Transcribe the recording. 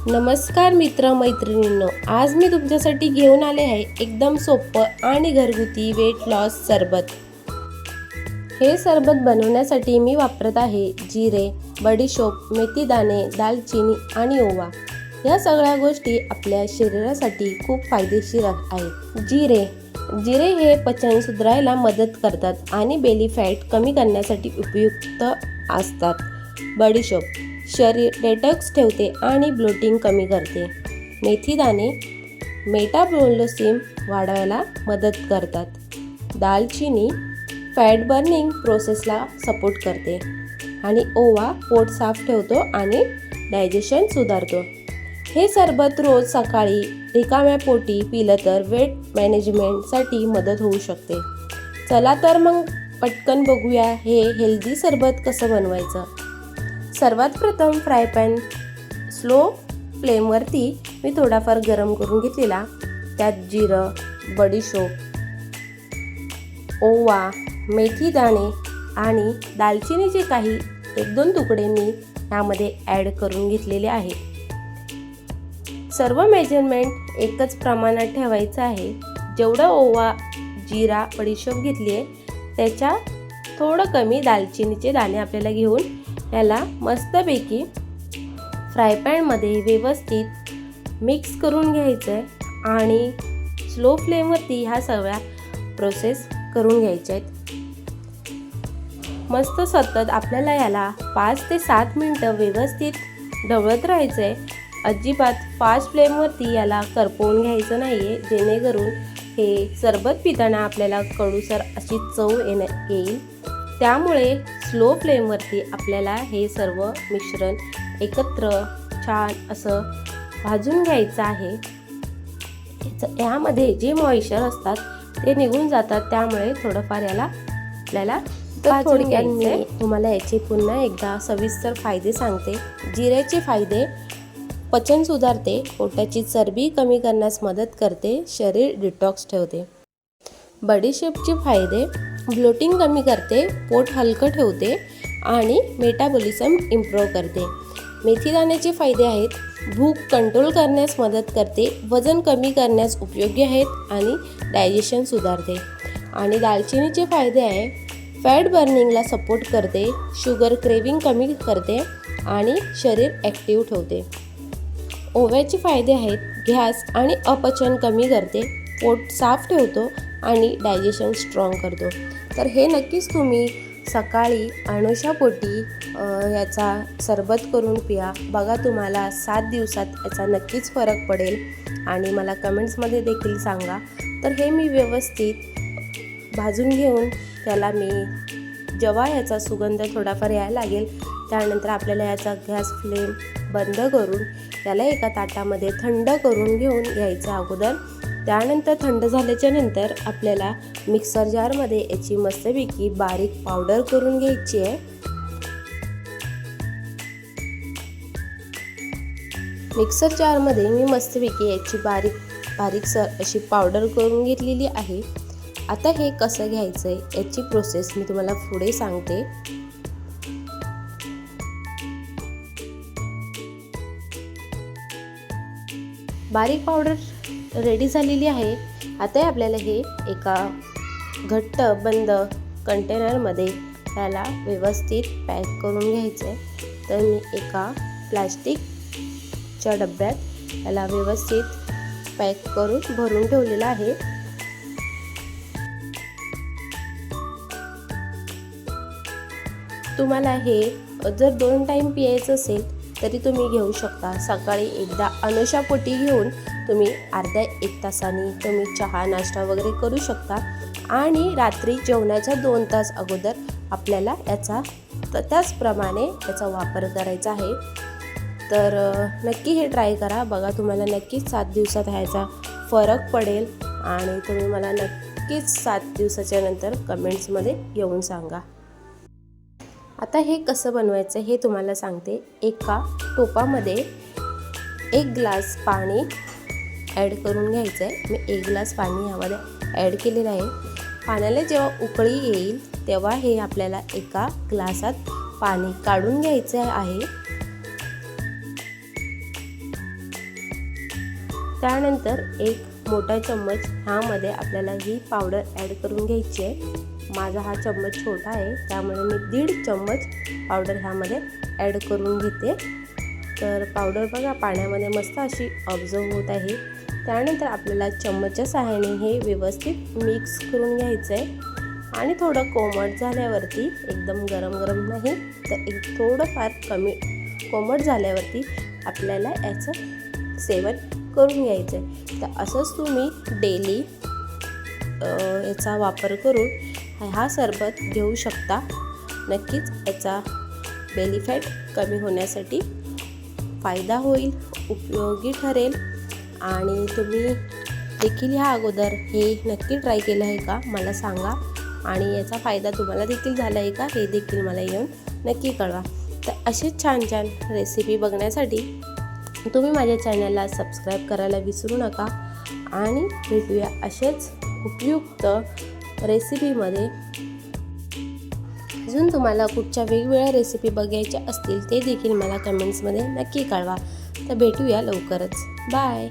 नमस्कार मित्र मैत्रिणींनो, आज मी तुमच्यासाठी घेऊन आले आहे एकदम सोपं आणि घरगुती वेट लॉस सरबत। हे सरबत बनवण्यासाठी मी वापरत आहे जिरे, बडीशोप, मेथी दाणे, दालचिनी आणि ओवा। या सगळ्या गोष्टी आपल्या शरीरासाठी खूप फायदेशीर आहेत। जिरे हे पचन सुधारायला मदत करतात आणि बेली फॅट कमी करण्यासाठी उपयुक्त असतात। बडीशोप शरीर डेटॉक्स ठेवते आणि ब्लोटिंग कमी करते। मेथी दाणे मेटाबॉलिझम वाढवायला मदत करतात। दालचिनी फॅट बर्निंग प्रोसेसला सपोर्ट करते आणि ओवा पोट साफ ठेवतो आणि डायजेशन सुधारतो। हे सरबत रोज सकाळी रिकाम्या पोटी पिलं तर वेट मॅनेजमेंटसाठी मदत होऊ शकते। चला तर मग पटकन बघूया हे हेल्दी सरबत कसं बनवायचं। सर्वात प्रथम फ्राय पॅन स्लो फ्लेमवरती मी थोडाफार गरम करून घेतलेला, त्यात जिरं, बडीशोप, ओवा, मेथी दाणे आणि दालचिनीचे काही 1-2 तुकडे मी यामध्ये ॲड करून घेतलेले आहे। सर्व मेजरमेंट एकच प्रमाणात ठेवायचं आहे। जेवढं ओवा, जिरा, बडीशोप घेतली आहे त्याच्या थोडं कमी दालचिनीचे दाणे आपल्याला घेऊन याला मस्तपैकी फ्राय पॅनमध्ये व्यवस्थित मिक्स करून घ्यायचं आहे आणि स्लो फ्लेमवरती ह्या सगळ्या प्रोसेस करून घ्यायच्या आहेत। मस्त सतत आपल्याला याला 5 ते 7 मिनटं व्यवस्थित ढवळत राहायचं आहे। अजिबात फास्ट फ्लेमवरती याला करपवून घ्यायचं नाही आहे, जेणेकरून हे सरबत पिताना आपल्याला कडूसर अशी चव येईल। त्यामुळे स्लो फ्लेमवरती आपल्याला हे सर्व मिश्रण एकत्र छान असं भाजून घ्यायचं आहे। यामध्ये जे मॉइश्चर असतात ते निघून जातात, त्यामुळे थोडंफार याला आपल्याला थोडक्यात मी तुम्हाला याचे पुन्हा एकदा सविस्तर फायदे सांगते। जिऱ्याचे फायदे: पचन सुधारते, पोटाची चरबी कमी करण्यास मदत करते, शरीर डिटॉक्स ठेवते। बडीशेपचे फायदे: ब्लोटिंग कमी करते, पोट हलकं ठेवते आणि मेटाबॉलिझम इम्प्रूव्ह करते। मेथी दाण्याचे फायदे आहेत: भूक कंट्रोल करण्यास मदत करते, वजन कमी करण्यास उपयोगी आहेत आणि डायजेशन सुधारते। आणि दालचिनीचे फायदे आहे: फॅट बर्निंगला सपोर्ट करते, शुगर क्रेविंग कमी करते आणि शरीर ॲक्टिव्ह ठेवते। ओव्याचे फायदे आहेत: गॅस आणि अपचन कमी करते, पोट साफ ठेवतो आणि डायजेशन स्ट्रॉंग करतो। तर हे नक्कीच तुम्ही सकाळी अनुशापोटी याचा सरबत करून पिया, बघा तुम्हाला 7 दिवसात याचा नक्कीच फरक पडेल आणि मला कमेंट्समध्ये देखील सांगा। तर हे मी व्यवस्थित भाजून घेऊन त्याला मी जेव्हा याचा सुगंध थोडाफार यायला लागेल त्यानंतर आपल्याला याचा गॅस फ्लेम बंद करून याला एका ताटामध्ये थंड करून घेऊन घ्यायचं अगोदर। त्यानंतर थंड झाल्याच्या नंतर आपल्याला मिक्सर जारमध्ये याची मस्तपैकी बारीक पावडर करून घ्यायची आहे। मिक्सर जारमध्ये मी मस्तपैकी याची बारीकसर अशी पावडर करून घेतलेली आहे। आता हे कसं घ्यायचं आहे याची प्रोसेस मी तुम्हाला पुढे सांगते। बारीक पावडर रेडी झालेली आहे। आता आपल्याला हे एका घट्ट बंद कंटेनरमध्ये त्याला व्यवस्थित पॅक करून घ्यायचं आहे। तर मी एका प्लॅस्टिकच्या डब्यात याला व्यवस्थित पॅक करून भरून ठेवलेलं आहे। तुम्हाला हे जर 2 टाईम पियायचं असेल तरी तुम्ही घेऊ शकता। सकाळी एकदा अनुशापोटी घेऊन तुम्ही अर्ध्या 1 तासांनी तुम्ही चहा नाश्ता वगैरे करू शकता आणि रात्री जेवणाच्या 2 तास अगोदर आपल्याला याचा त्याचप्रमाणे याचा वापर करायचा आहे। तर नक्की हे ट्राय करा, बघा तुम्हाला नक्कीच 7 दिवसात ह्याचा फरक पडेल आणि तुम्ही मला नक्कीच 7 दिवसाच्या नंतर कमेंट्समध्ये येऊन सांगा। आता हे कसं बनवायचं हे तुम्हाला सांगते। एका टोपामध्ये 1 ग्लास पाणी ॲड करून घ्यायचं आहे। मी 1 ग्लास पाणी यामध्ये ॲड केलेलं आहे। पाण्याला जेव्हा उकळी येईल तेव्हा हे आपल्याला एका ग्लासात पाणी काढून घ्यायचं आहे। त्यानंतर एक मोठा चम्मच ह्यामध्ये आपल्याला ही पावडर ॲड करून घ्यायची आहे. माझा हा चम्मच छोटा आहे त्यामुळे मी 1.5 चम्मच पावडर ह्यामध्ये ॲड करून घेते. तर पावडर बघा पाण्यामध्ये मस्त अशी ऑब्झर्व होत आहे. त्यानंतर आपल्याला चम्मचच्या सहाय्याने हे व्यवस्थित मिक्स करून घ्यायचं आहे आणि थोडं कोमट झाल्यावरती, एकदम गरम नाही तर एक थोडंफार कमी कोमट झाल्यावरती आपल्याला याचं सेवन करून घ्यायचं आहे. तर असंच तुम्ही डेली याचा वापर करून हा सरबत घेऊ शकता. नक्कीच याचा बेली फॅट कमी होण्यासाठी फायदा होईल, उपयोगी ठरेल. आणि तुम्ही देखील ह्या अगोदर हे नक्की ट्राय केलं आहे का मला सांगा, आणि याचा फायदा तुम्हाला देखील झाला आहे का हे देखील मला येऊन नक्की कळवा. तर असेच छान रेसिपी बघण्यासाठी तुम्ही माझ्या चॅनलला सबस्क्राईब करायला विसरू नका. आणि भेटूया असेच उपयुक्त रेसिपीमध्ये. अजून तुम्हाला कुठच्या वेगवेगळ्या रेसिपी बघायच्या असतील ते देखील मला कमेंट्समध्ये नक्की कळवा. तर भेटूया लवकरच. बाय.